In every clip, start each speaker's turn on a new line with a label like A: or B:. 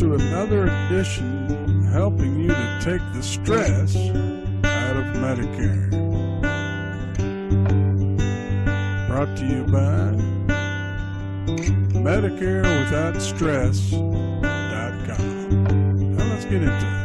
A: to another edition helping you to take the stress out of Medicare. Brought to you by MedicareWithoutStress.com. Now let's get into it.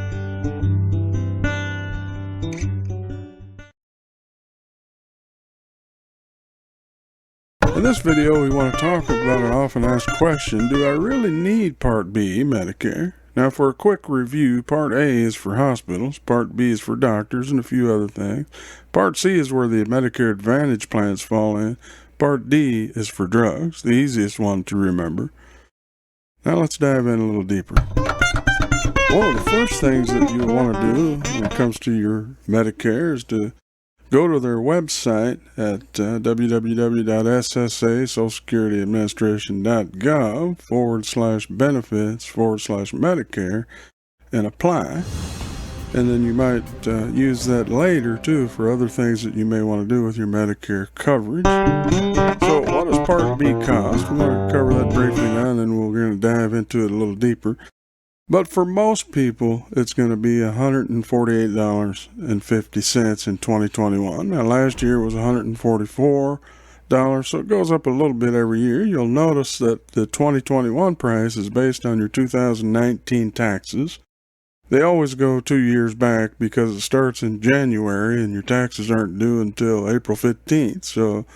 A: In this video, we want to talk about an often asked question: do I really need Part B Medicare? Now, for a quick review, Part A is for hospitals, Part B is for doctors, and a few other things. Part C is where the Medicare Advantage plans fall in. Part D is for drugs, the easiest one to remember. Now let's dive in a little deeper. One of the first things that you'll want to do when it comes to your Medicare is to go to their website at www.ssa.socialsecurityadministration.gov/benefits/Medicare and apply. And then you might use that later too for other things that you may want to do with your Medicare coverage. So what does Part B cost? I'm going to cover that briefly now, and then we're going to dive into it a little deeper. But for most people, it's going to be $148.50 in 2021. Now, last year was $144, so it goes up a little bit every year. You'll notice that the 2021 price is based on your 2019 taxes. They always go 2 years back because it starts in January and your taxes aren't due until April 15th. So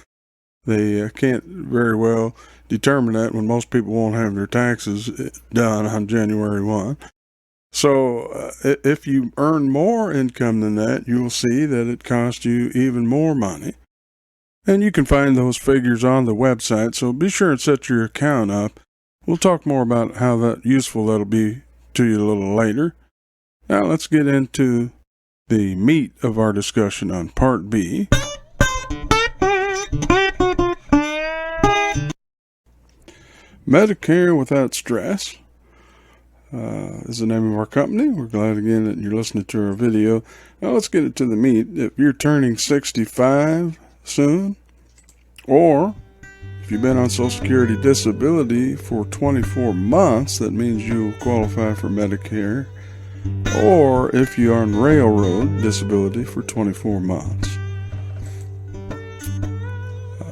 A: they can't very well determine that when most people won't have their taxes done on January 1. So if you earn more income than that, you will see that it costs you even more money. And you can find those figures on the website, so be sure and set your account up. We'll talk more about how useful that'll be to you a little later. Now let's get into the meat of our discussion on Part B. Medicare Without Stress is the name of our company. We're glad again that you're listening to our video. Now let's get into the meat. If you're turning 65 soon, or if you've been on Social Security disability for 24 months, that means you'll qualify for Medicare. Or if you're on railroad disability for 24 months.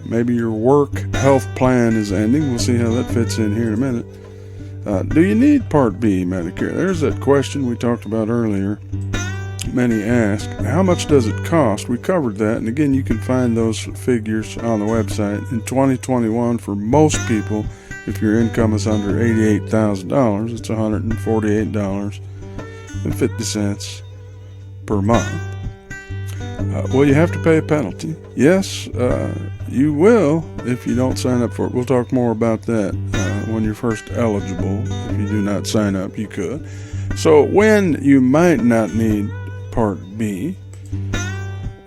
A: Maybe your work health plan is ending. We'll see how that fits in here in a minute. Do you need Part B Medicare? There's that question we talked about earlier. Many ask, how much does it cost? We covered that, and again, you can find those figures on the website. In 2021, for most people, if your income is under $88,000, it's $148.50 per month. Will you have to pay a penalty? Yes, you will if you don't sign up for it. We'll talk more about that when you're first eligible. If you do not sign up, you could. So when you might not need Part B,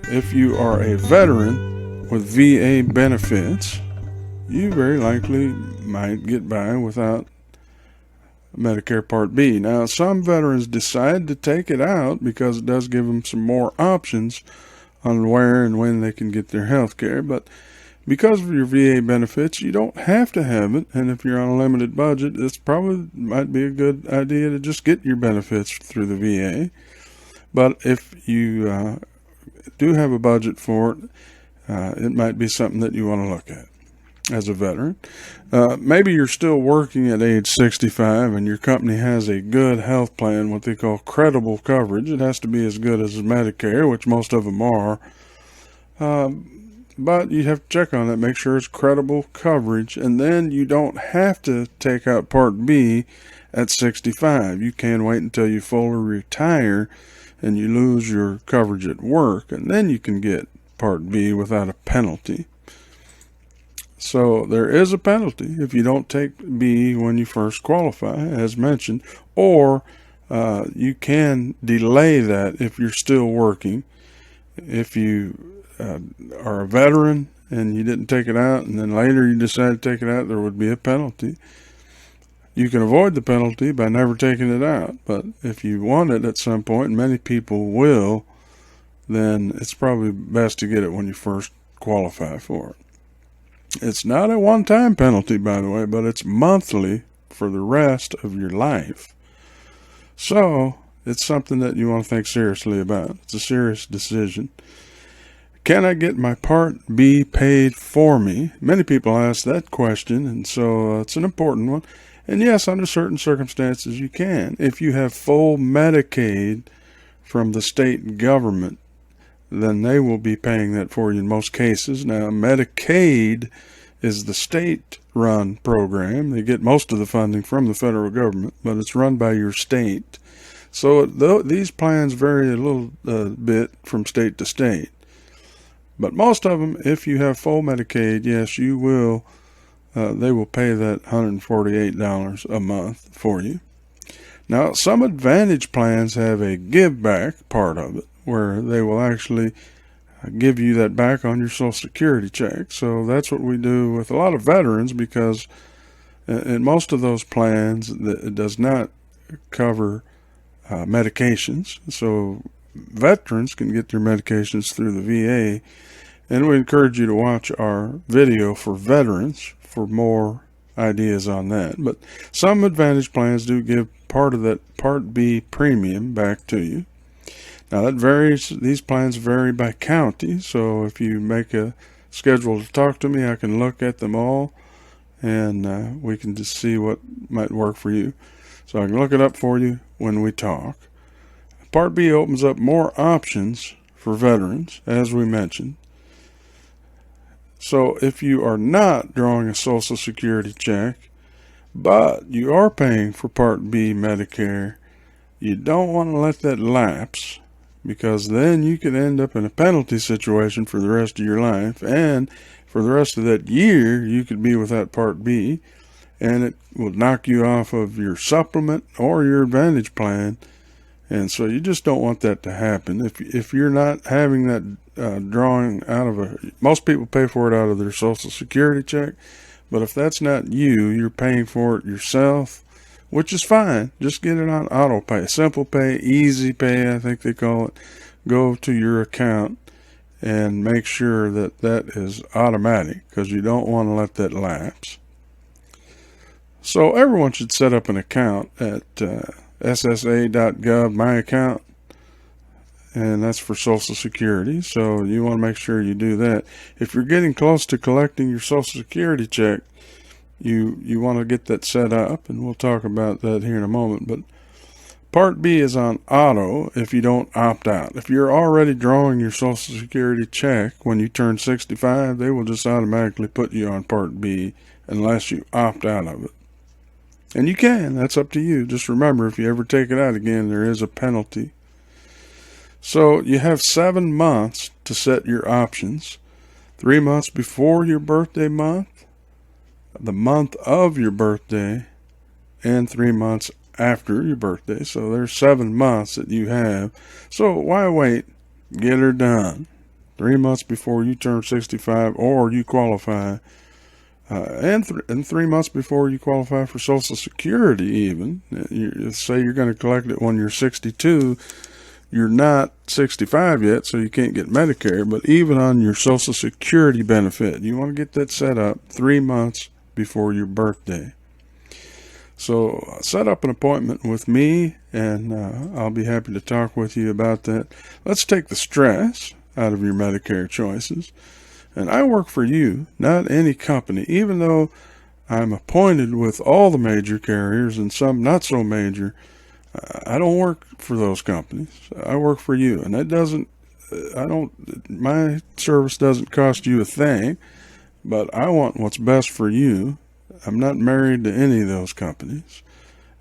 A: if you are a veteran with VA benefits, you very likely might get by without Medicare Part B. Now, some veterans decide to take it out because it does give them some more options on where and when they can get their health care. But because of your VA benefits, you don't have to have it. And if you're on a limited budget, it's probably might be a good idea to just get your benefits through the VA. But if you do have a budget for it, it might be something that you want to look at as a veteran. Maybe you're still working at age 65 and your company has a good health plan, what they call credible coverage. It has to be as good as Medicare, which most of them are. But you have to check on that, make sure it's credible coverage, and then you don't have to take out Part B at 65. You can wait until you fully retire and you lose your coverage at work, and then you can get Part B without a penalty. So there is a penalty if you don't take B when you first qualify, as mentioned, or you can delay that if you're still working. If you are a veteran and you didn't take it out and then later you decide to take it out, there would be a penalty. You can avoid the penalty by never taking it out, but if you want it at some point, and many people will, then it's probably best to get it when you first qualify for it. It's not a one-time penalty, by the way, but it's monthly for the rest of your life. So it's something that you want to think seriously about. It's a serious decision. Can I get my Part B paid for me? Many people ask that question, and so it's an important one. And yes, under certain circumstances, you can. If you have full Medicaid from the state government, then they will be paying that for you in most cases. Now, Medicaid is the state-run program. They get most of the funding from the federal government, but it's run by your state. So these plans vary a little bit from state to state. But most of them, if you have full Medicaid, yes, you will. They will pay that $148 a month for you. Now, some Advantage plans have a give back part of it, where they will actually give you that back on your Social Security check. So that's what we do with a lot of veterans, because in most of those plans, it does not cover medications. So veterans can get their medications through the VA. And we encourage you to watch our video for veterans for more ideas on that. But some Advantage plans do give part of that Part B premium back to you. Now that varies. These plans vary by county. So if you make a schedule to talk to me, I can look at them all, and we can just see what might work for you. So I can look it up for you when we talk. Part B opens up more options for veterans, as we mentioned. So if you are not drawing a Social Security check, but you are paying for Part B Medicare, you don't want to let that lapse, because then you could end up in a penalty situation for the rest of your life, and for the rest of that year you could be without Part B, and it will knock you off of your supplement or your Advantage plan. And so you just don't want that to happen. If you're not having that drawing out of most people pay for it out of their Social Security check, but if that's not you, you're paying for it yourself, which is fine. Just get it on auto pay, simple pay, easy pay, I think they call it. Go to your account and make sure that that is automatic, because you don't want to let that lapse. So everyone should set up an account at ssa.gov, my account, and that's for Social Security. So you want to make sure you do that. If you're getting close to collecting your Social Security check, you want to get that set up, and we'll talk about that here in a moment. But Part B is on auto if you don't opt out. If you're already drawing your Social Security check when you turn 65, they will just automatically put you on Part B unless you opt out of it. And you can. That's up to you. Just remember, if you ever take it out again, there is a penalty. So you have 7 months to set your options. 3 months before your birthday month, the month of your birthday, and 3 months after your birthday. So there's 7 months that you have. So why wait? Get her done. 3 months before you turn 65 or you qualify. And 3 months before you qualify for Social Security even. Say you're going to collect it when you're 62. You're not 65 yet, so you can't get Medicare. But even on your Social Security benefit, you want to get that set up 3 months before your birthday. So set up an appointment with me, and I'll be happy to talk with you about that. Let's take the stress out of your Medicare choices. And I work for you, not any company, even though I'm appointed with all the major carriers and some not so major. I don't work for those companies. I work for you, and my service doesn't cost you a thing, but I want what's best for you. I'm not married to any of those companies.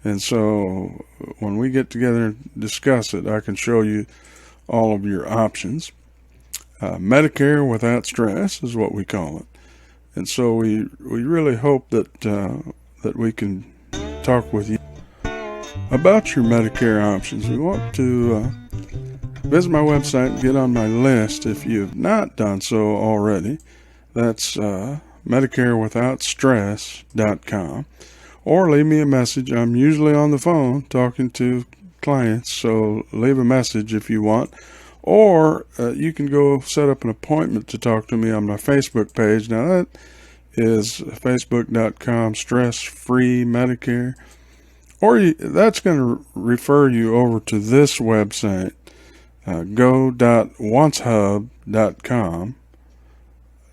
A: And so when we get together and discuss it, I can show you all of your options. Medicare without stress is what we call it. And so we really hope that we can talk with you about your Medicare options. We want to visit my website and get on my list if you have not done so already. That's MedicareWithoutStress.com. Or leave me a message. I'm usually on the phone talking to clients, so leave a message if you want. Or you can go set up an appointment to talk to me on my Facebook page. Now that is facebook.com/stress-free Medicare. That's going to refer you over to this website, go.oncehub.com,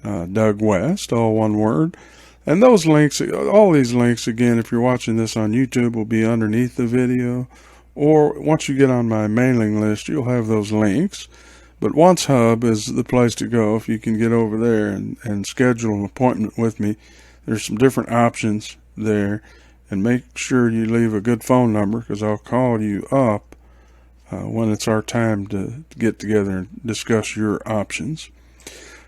A: Doug West, all one word. And those links, all these links, again, if you're watching this on YouTube, will be underneath the video. Or once you get on my mailing list, you'll have those links. But Once Hub is the place to go if you can get over there and schedule an appointment with me. There's some different options there. And make sure you leave a good phone number, because I'll call you up when it's our time to get together and discuss your options.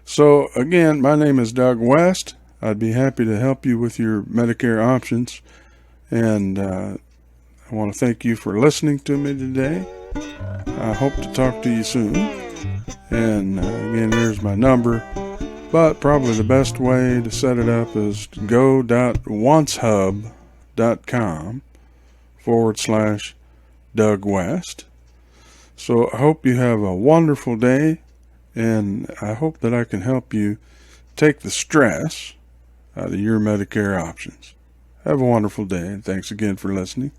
A: So again, my name is Doug West. I'd be happy to help you with your Medicare options. And I want to thank you for listening to me today. I hope to talk to you soon. And again, here's my number. But probably the best way to set it up is go.oncehub.com/Doug West. So I hope you have a wonderful day, and I hope that I can help you take the stress out of your Medicare options. Have a wonderful day, and thanks again for listening.